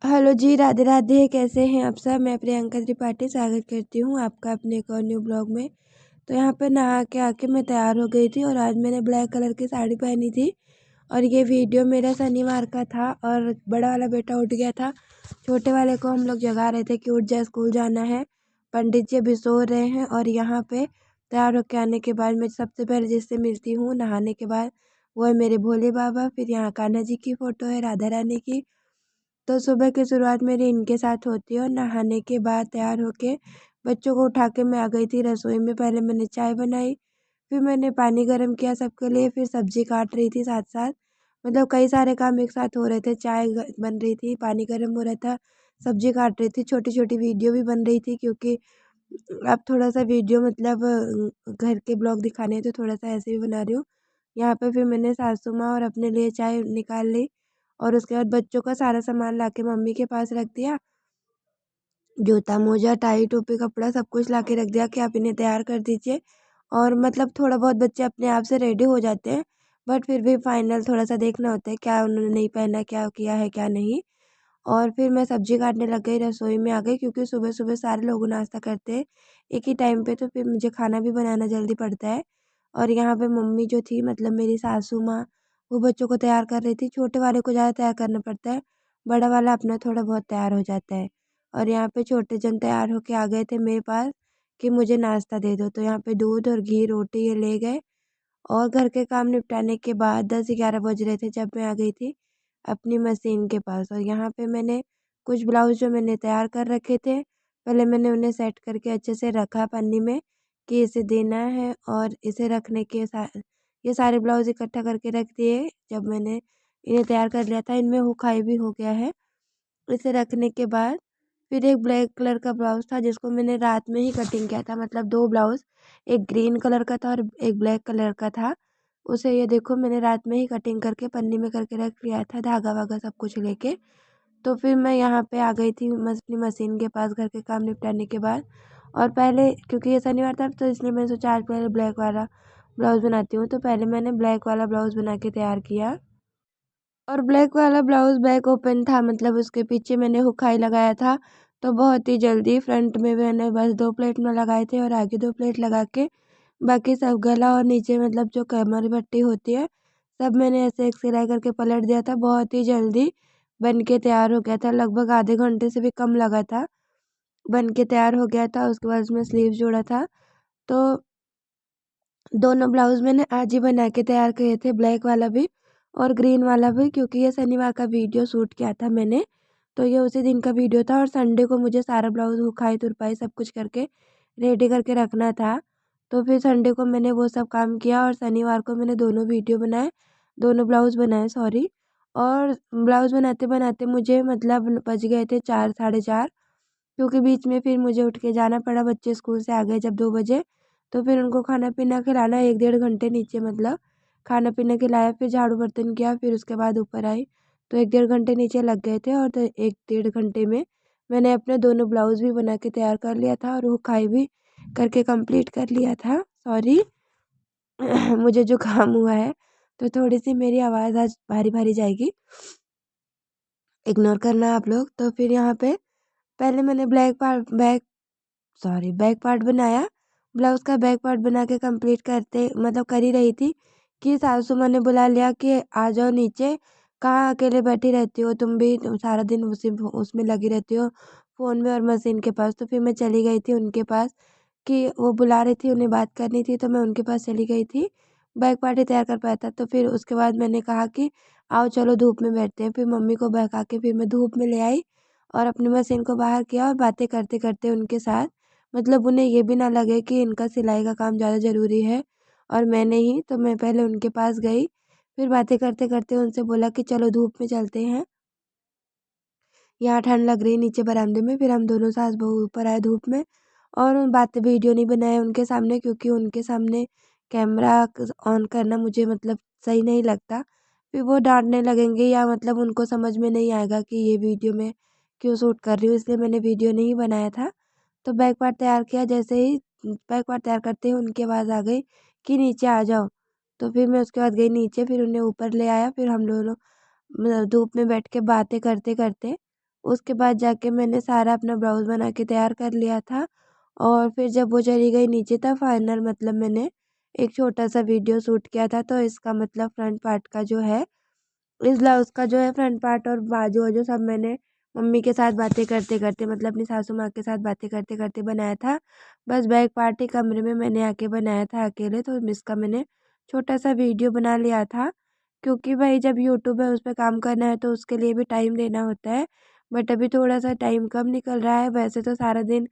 Hello जी, राधे राधे। कैसे हैं आप सब? मैं प्रियंका त्रिपाठी स्वागत करती हूँ आपका अपने एक और न्यू ब्लॉग में। तो यहाँ पे नहा के आके मैं तैयार हो गई थी और आज मैंने ब्लैक कलर की साड़ी पहनी थी। और ये वीडियो मेरा शनिवार का था और बड़ा वाला बेटा उठ गया था। छोटे वाले को हम लोग जगा रहे थे कि उठ जा, स्कूल जाना है। पंडित जी अभी सो रहे हैं और यहाँ पे तैयार होके आने के बाद मैं सबसे पहले जिससे मिलती हूँ नहाने के बाद, वो है मेरे भोले बाबा। फिर यहाँ कान्हा जी की फ़ोटो है, राधा रानी की। तो सुबह की शुरुआत मेरी इनके साथ होती है और नहाने के बाद तैयार होके बच्चों को उठा के मैं आ गई थी रसोई में। पहले मैंने चाय बनाई, फिर मैंने पानी गर्म किया सबके लिए, फिर सब्जी काट रही थी साथ साथ। मतलब कई सारे काम एक साथ हो रहे थे। बन रही थी, पानी गर्म हो रहा था, सब्जी काट रही थी, छोटी छोटी वीडियो भी बन रही थी क्योंकि अब थोड़ा सा वीडियो मतलब घर के ब्लॉग दिखाने हैं तो थोड़ा सा ऐसे भी बना रही हूँ। यहाँ पे फिर मैंने सासू माँ और अपने लिए चाय निकाल ली और उसके बाद बच्चों का सारा सामान लाके मम्मी के पास रख दिया। जूता मोजा टाई टोपी कपड़ा सब कुछ ला के रख दिया कि आप इन्हें तैयार कर दीजिए। और मतलब थोड़ा बहुत बच्चे अपने आप से रेडी हो जाते हैं, बट फिर भी फाइनल थोड़ा सा देखना होता है क्या उन्होंने नहीं पहना, क्या किया है क्या नहीं। और फिर मैं सब्जी काटने लग गई, रसोई में आ गई क्योंकि सुबह सुबह सारे लोग नाश्ता करते हैं एक ही टाइम पे, तो फिर मुझे खाना भी बनाना जल्दी पड़ता है। और यहाँ पे मम्मी जो थी मतलब मेरी सासू माँ, वो बच्चों को तैयार कर रही थी। छोटे वाले को ज़्यादा तैयार करना पड़ता है, बड़ा वाला अपना थोड़ा बहुत तैयार हो जाता है। और यहाँ पे छोटे जन तैयार होके आ गए थे मेरे पास कि मुझे नाश्ता दे दो। तो यहाँ पे दूध और घी रोटी ये ले गए और घर के काम निपटाने के बाद 10-11 बज रहे थे जब मैं आ गई थी अपनी मशीन के पास। और यहाँ पे मैंने कुछ ब्लाउज जो मैंने तैयार कर रखे थे, पहले मैंने उन्हें सेट करके अच्छे से रखा पन्नी में कि इसे देना है। और इसे रखने के साथ ये सारे ब्लाउज इकट्ठा करके रख दिए। जब मैंने इन्हें तैयार कर लिया था, इनमें हुकाई भी हो गया है। इसे रखने के बाद फिर एक ब्लैक कलर का ब्लाउज़ था जिसको मैंने रात में ही कटिंग किया था। मतलब 2 ब्लाउज़, एक ग्रीन कलर का था और एक ब्लैक कलर का था। उसे ये देखो मैंने रात में ही कटिंग करके पन्नी में करके रख लिया था, धागा-वागा सब कुछ लेके। तो फिर मैं यहाँ पे आ गई थी अपनी मशीन के पास घर के काम निपटाने के बाद। और पहले क्योंकि ये शनिवार था तो इसलिए मैंने सोचा आज पहले ब्लैक वाला ब्लाउज़ बनाती हूँ। तो पहले मैंने ब्लैक वाला ब्लाउज़ बना के तैयार किया। और ब्लैक वाला ब्लाउज़ बैक ओपन था, मतलब उसके पीछे मैंने हुकाई लगाया था। तो बहुत ही जल्दी फ्रंट में मैंने बस 2 प्लेट में लगाए थे और आगे 2 प्लेट लगा के बाकी सब गला और नीचे मतलब जो कमर पट्टी होती है, सब मैंने ऐसे एक सिलाई करके पलट दिया था। बहुत ही जल्दी बन के तैयार हो गया था, लगभग आधे घंटे से भी कम लगा था, बन के तैयार हो गया था। उसके बाद उसमें स्लीव्स जोड़ा था। तो दोनों ब्लाउज़ मैंने आज ही बना के तैयार किए थे, ब्लैक वाला भी और ग्रीन वाला भी, क्योंकि ये शनिवार का वीडियो शूट किया था मैंने। तो ये उसी दिन का वीडियो था और संडे को मुझे सारा ब्लाउज़ हुकाई तुरपाई सब कुछ करके रेडी करके रखना था। तो फिर संडे को मैंने वो सब काम किया और शनिवार को मैंने दोनों वीडियो बनाए, दोनों ब्लाउज़ बनाए सॉरी। और ब्लाउज़ बनाते-बनाते मुझे मतलब बज गए थे 4 साढ़े 4, क्योंकि बीच में फिर मुझे उठ के जाना पड़ा, बच्चे स्कूल से आ गए जब 2 बजे। तो फिर उनको खाना-पीना खिलाना 1 डेढ़ घंटे नीचे मतलब खाना-पीना खिलाया, फिर झाड़ू बर्तन किया, फिर उसके बाद ऊपर आई। तो 1 डेढ़ घंटे नीचे लग गए थे और 1 डेढ़ घंटे में मैंने अपने दोनों ब्लाउज़ भी बना के तैयार कर लिया था और हुकाई भी करके कंप्लीट कर लिया था। सॉरी मुझे जुकाम हुआ है, तो थोड़ी-सी मेरी आवाज़ आज भारी-भारी जाएगी, इग्नोर करना आप लोग। तो फिर यहाँ पे पहले मैंने बैक पार्ट बनाया। ब्लाउज़ का बैक पार्ट बना के कंप्लीट करते मतलब कर ही रही थी कि सासू माँ ने बुला लिया कि आ जाओ नीचे, कहाँ अकेले बैठी रहती हो तुम भी, तुम सारा दिन उसी उसमें लगी रहती हो फ़ोन में और मशीन के पास। तो फिर मैं चली गई थी उनके पास कि वो बुला रही थी, उन्हें बात करनी थी, तो मैं उनके पास चली गई थी। बैक पार्ट ही तैयार कर पाया था। तो फिर उसके बाद मैंने कहा कि आओ चलो धूप में बैठते हैं। फिर मम्मी को बहका के फिर मैं धूप में ले आई और अपनी मशीन को बाहर किया और बातें करते-करते उनके साथ, मतलब उन्हें ये भी ना लगे कि इनका सिलाई का काम ज़्यादा ज़रूरी है और मैं नहीं। तो मैं पहले उनके पास गई, फिर बातें करते-करते उनसे बोला कि चलो धूप में चलते हैं, यहाँ ठंड लग रही है नीचे बरामदे में। फिर हम दोनों सास बहू ऊपर आए धूप में और उन बातें वीडियो नहीं बनाए उनके सामने, क्योंकि उनके सामने कैमरा ऑन करना मुझे मतलब सही नहीं लगता। फिर वो डाँटने लगेंगे या मतलब उनको समझ में नहीं आएगा कि ये वीडियो मैं क्यों शूट कर रही हूँ, इसलिए मैंने वीडियो नहीं बनाया था। तो बैक पार्ट तैयार किया, जैसे ही बैक पार्ट तैयार करते ही उनकी आवाज़ आ गई कि नीचे आ जाओ। तो फिर मैं उसके बाद गई नीचे, फिर उन्हें ऊपर ले आया, फिर हम दोनों धूप में बैठ के बातें करते-करते उसके बाद जाके मैंने सारा अपना ब्लाउज़ बना के तैयार कर लिया था। और फिर जब वो चली गई नीचे तब फाइनल मतलब मैंने एक छोटा-सा वीडियो शूट किया था। तो इसका मतलब फ्रंट पार्ट का जो है, इस ब्लाउज़ का जो है फ्रंट पार्ट और बाजू-वाजू सब मैंने मम्मी के साथ बातें करते-करते मतलब अपनी सासू माँ के साथ बातें करते-करते बनाया था। बस बैक पार्ट ही कमरे में मैंने आके बनाया था अकेले, तो इसका मैंने छोटा-सा वीडियो बना लिया था। क्योंकि भाई जब यूट्यूब है उस पे काम करना है तो उसके लिए भी टाइम देना होता है। बट अभी थोड़ा-सा टाइम कम निकल रहा है, वैसे तो सारा दिन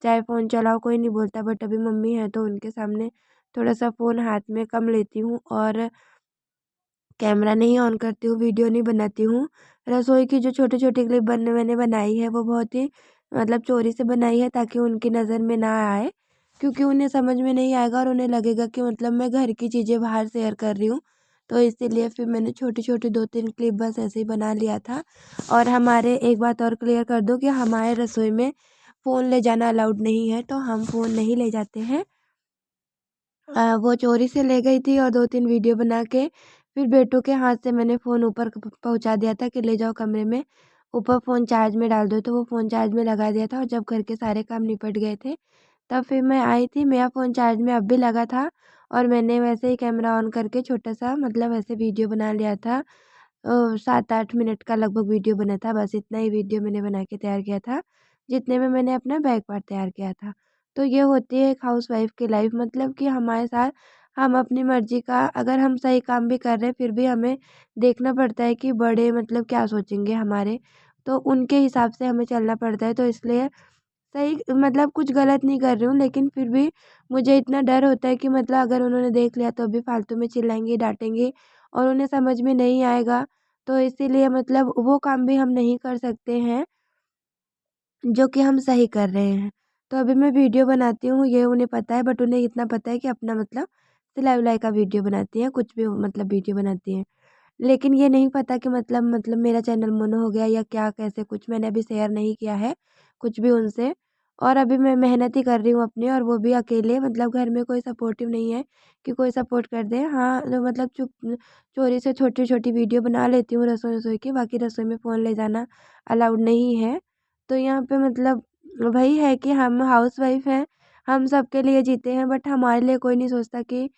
चाहे फ़ोन चलाओ कोई नहीं बोलता, बट अभी मम्मी है तो उनके सामने थोड़ा-सा फ़ोन हाथ में कम लेती हूँ और कैमरा नहीं ऑन करती हूँ, वीडियो नहीं बनाती हूँ। रसोई की जो छोटी-छोटी क्लिप मैंने बनाई है वो बहुत ही मतलब चोरी से बनाई है ताकि उनकी नज़र में ना आए। क्योंकि उन्हें समझ में नहीं आएगा और उन्हें लगेगा कि मतलब मैं घर की चीज़ें बाहर शेयर कर रही हूँ। तो इसीलिए फिर मैंने छोटी-छोटी 2-3 क्लिप बस ऐसे ही बना लिया था। और हमारे एक बात और क्लियर कर दूँ कि हमारे रसोई में फ़ोन ले जाना अलाउड नहीं है, तो हम फ़ोन नहीं ले जाते हैं। वो चोरी से ले गई थी और 2-3 वीडियो बना के फिर बेटों के हाथ से मैंने फ़ोन ऊपर पहुँचा दिया था कि ले जाओ कमरे में, ऊपर फ़ोन चार्ज में डाल दो। तो वो फ़ोन चार्ज में लगा दिया था और जब घर के सारे काम निपट गए थे, तब फिर मैं आई थी। मेरा फ़ोन चार्ज में अब भी लगा था और मैंने वैसे ही कैमरा ऑन करके छोटा-सा मतलब ऐसे वीडियो बना लिया था। 7-8 मिनट का लगभग वीडियो बना था, बस इतना ही वीडियो मैंने बना के तैयार किया था, जितने में मैंने अपना बैक पार्ट तैयार किया था। तो ये होती है एक हाउसवाइफ़ की लाइफ़, मतलब कि हमारे साथ हम अपनी मर्ज़ी का अगर हम सही काम भी कर रहे हैं, फिर भी हमें देखना पड़ता है कि बड़े मतलब क्या सोचेंगे हमारे, तो उनके हिसाब से हमें चलना पड़ता है। तो इसलिए सही मतलब कुछ गलत नहीं कर रही हूँ, लेकिन फिर भी मुझे इतना डर होता है कि मतलब अगर उन्होंने देख लिया तो भी फालतू में चिल्लाएँगे, डाँटेंगे और उन्हें समझ में नहीं आएगा। तो इसीलिए मतलब वो काम भी हम नहीं कर सकते हैं जो कि हम सही कर रहे हैं। तो अभी मैं वीडियो बनाती हूँ ये उन्हें पता है, बट उन्हें इतना पता है कि अपना मतलब सिलाई-विलाई का वीडियो बनाती हैं, कुछ भी हो मतलब वीडियो बनाती हैं। लेकिन ये नहीं पता कि मतलब मेरा चैनल मोनो हो गया या क्या कैसे, कुछ मैंने अभी शेयर नहीं किया है, कुछ भी उनसे। और अभी मैं मेहनत ही कर रही हूँ अपनी, और वो भी अकेले, मतलब घर में कोई सपोर्टिव नहीं है कि कोई सपोर्ट कर दे। हाँ, जो मतलब चोरी से छोटी-छोटी वीडियो बना लेती हूँ रसोई-वसोई की, बाकी रसोई में फ़ोन ले जाना अलाउड नहीं है। तो यहाँ पे मतलब वही है कि हम हाउसवाइफ़ हैं, हम सबके लिए जीते हैं, बट हमारे लिए कोई नहीं सोचता कि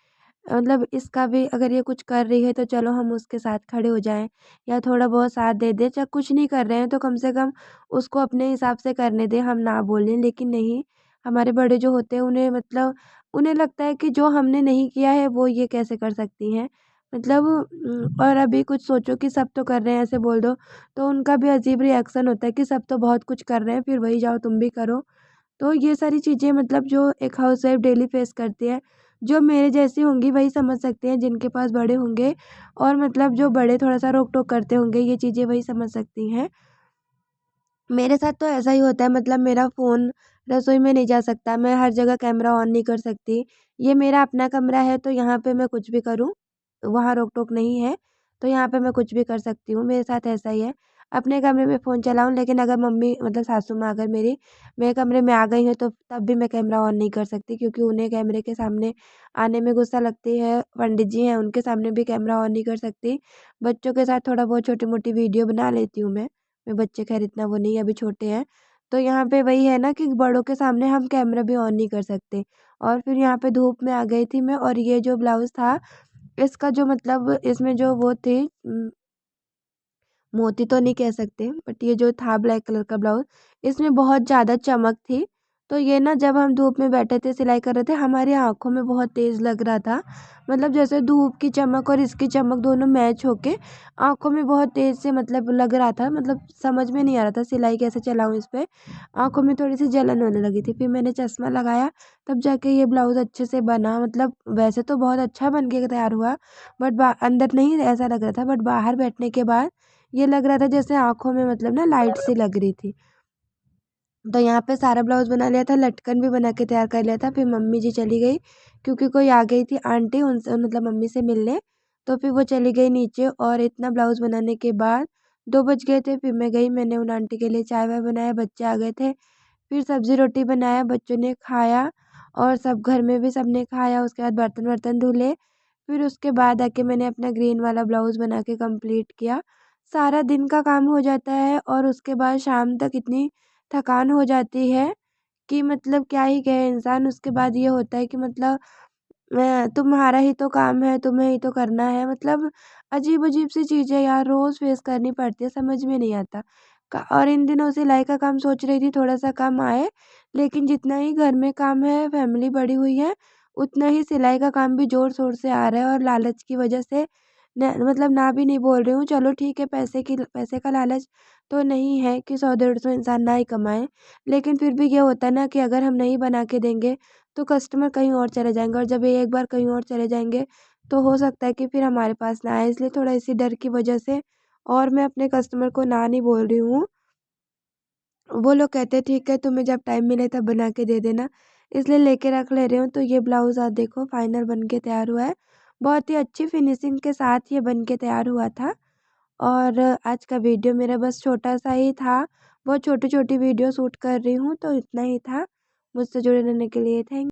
मतलब इसका भी अगर ये कुछ कर रही है तो चलो हम उसके साथ खड़े हो जाएँ या थोड़ा बहुत साथ दे दें। चाहे कुछ नहीं कर रहे हैं तो कम से कम उसको अपने हिसाब से करने दें, हम ना बोलें। लेकिन नहीं, हमारे बड़े जो होते हैं उन्हें मतलब उन्हें लगता है कि जो हमने नहीं किया है वो ये कैसे कर सकती हैं। मतलब और अभी कुछ सोचो कि सब तो कर रहे हैं ऐसे बोल दो, तो उनका भी अजीब रिएक्शन होता है कि सब तो बहुत कुछ कर रहे हैं, फिर वही जाओ तुम भी करो। तो ये सारी चीज़ें मतलब जो एक हाउसवाइफ़ डेली फेस करती है, जो मेरे जैसी होंगी वही समझ सकते हैं, जिनके पास बड़े होंगे और मतलब जो बड़े थोड़ा-सा रोक-टोक करते होंगे, ये चीज़ें वही समझ सकती हैं। मेरे साथ तो ऐसा ही होता है, मतलब मेरा फ़ोन रसोई में नहीं जा सकता, मैं हर जगह कैमरा ऑन नहीं कर सकती। ये मेरा अपना कमरा है तो यहाँ पे मैं कुछ भी करूँ, वहाँ रोक-टोक नहीं है, तो यहाँ पे मैं कुछ भी कर सकती हूँ, मेरे साथ ऐसा ही है। अपने कमरे में फ़ोन चलाऊँ, लेकिन अगर मम्मी मतलब सासू माँ अगर मेरे कमरे में आ गई हैं तो तब भी मैं कैमरा ऑन नहीं कर सकती, क्योंकि उन्हें कैमरे के सामने आने में गुस्सा लगती है। पंडित जी हैं उनके सामने भी कैमरा ऑन नहीं कर सकती। बच्चों के साथ थोड़ा बहुत छोटी-मोटी वीडियो बना लेती हूँ मैं। मेरे बच्चे खैर इतना वो नहीं है, अभी छोटे हैं। तो यहाँ पे वही है ना कि बड़ों के सामने हम कैमरा भी ऑन नहीं कर सकते। और फिर यहाँ पे धूप में आ गई थी मैं, और ये जो ब्लाउज़ था, इसका जो मतलब इसमें जो वो थी मोती तो नहीं कह सकते, बट ये जो था ब्लैक कलर का ब्लाउज़, इसमें बहुत ज़्यादा चमक थी। तो ये ना जब हम धूप में बैठे थे सिलाई कर रहे थे, हमारी आँखों में बहुत तेज़ लग रहा था। मतलब जैसे धूप की चमक और इसकी चमक दोनों मैच होके आँखों में बहुत तेज़ से मतलब लग रहा था, मतलब समझ में नहीं आ रहा था सिलाई कैसे चलाऊँ इस पे। आँखों में थोड़ी-सी जलन होने लगी थी। फिर मैंने चश्मा लगाया, तब जाके ये ब्लाउज़ अच्छे से बना। मतलब वैसे तो बहुत अच्छा बन के तैयार हुआ, बट बा अंदर नहीं ऐसा लग रहा था, बट बाहर बैठने के बाद ये लग रहा था जैसे आँखों में मतलब ना लाइट सी लग रही थी। तो यहाँ पे सारा ब्लाउज़ बना लिया था, लटकन भी बना के तैयार कर लिया था। फिर मम्मी जी चली गई, क्योंकि कोई आ गई थी आंटी उनसे मतलब मम्मी से मिलने। तो फिर वो चली गई नीचे, और इतना ब्लाउज़ बनाने के बाद 2 बज गए थे। फिर मैं गई, मैंने उन आंटी के लिए चाय-वाय बनाया, बच्चे आ गए थे। फिर सब्ज़ी-रोटी बनाया, बच्चों ने खाया और सब घर में भी सबने खाया। उसके बाद बर्तन-वर्तन धुले। फिर उसके बाद आके मैंने अपना ग्रीन वाला ब्लाउज़ बना के कंप्लीट किया। सारा दिन का काम हो जाता है और उसके बाद शाम तक इतनी थकान हो जाती है कि मतलब क्या ही कहे इंसान। उसके बाद ये होता है कि मतलब तुम्हारा ही तो काम है, तुम्हें ही तो करना है। मतलब अजीब-अजीब सी चीज़ें यार रोज़ फेस करनी पड़ती है, समझ में नहीं आता। क और इन दिनों सिलाई का काम सोच रही थी थोड़ा-सा कम आए, लेकिन जितना ही घर में काम है, फैमिली बढ़ी हुई है, उतना ही सिलाई का काम भी ज़ोर-शोर से आ रहा है और लालच की वजह से न मतलब ना भी नहीं बोल रही हूँ। चलो ठीक है, पैसे का लालच तो नहीं है कि 100 डेढ़ 100 इंसान ना ही कमाए, लेकिन फिर भी ये होता है ना कि अगर हम नहीं बना के देंगे तो कस्टमर कहीं और चले जाएँगे और जब ये एक बार कहीं और चले जाएँगे, तो हो सकता है कि फिर हमारे पास ना आए। इसलिए थोड़ा इसी डर की वजह से और मैं अपने कस्टमर को ना नहीं बोल रही हूँ। वो लोग कहते हैं ठीक है, तुम्हें जब टाइम मिले तब बना के दे देना, इसलिए लेके रख ले रही हूँ। तो ये ब्लाउज़ आप देखो फाइनल बन के तैयार हुआ है। बहुत ही अच्छी फिनिशिंग के साथ ये बन के तैयार हुआ था। और आज का वीडियो मेरा बस छोटा-सा ही था। बहुत छोटी-छोटी वीडियो शूट कर रही हूँ, तो इतना ही था। मुझसे जुड़े रहने के लिए थैंक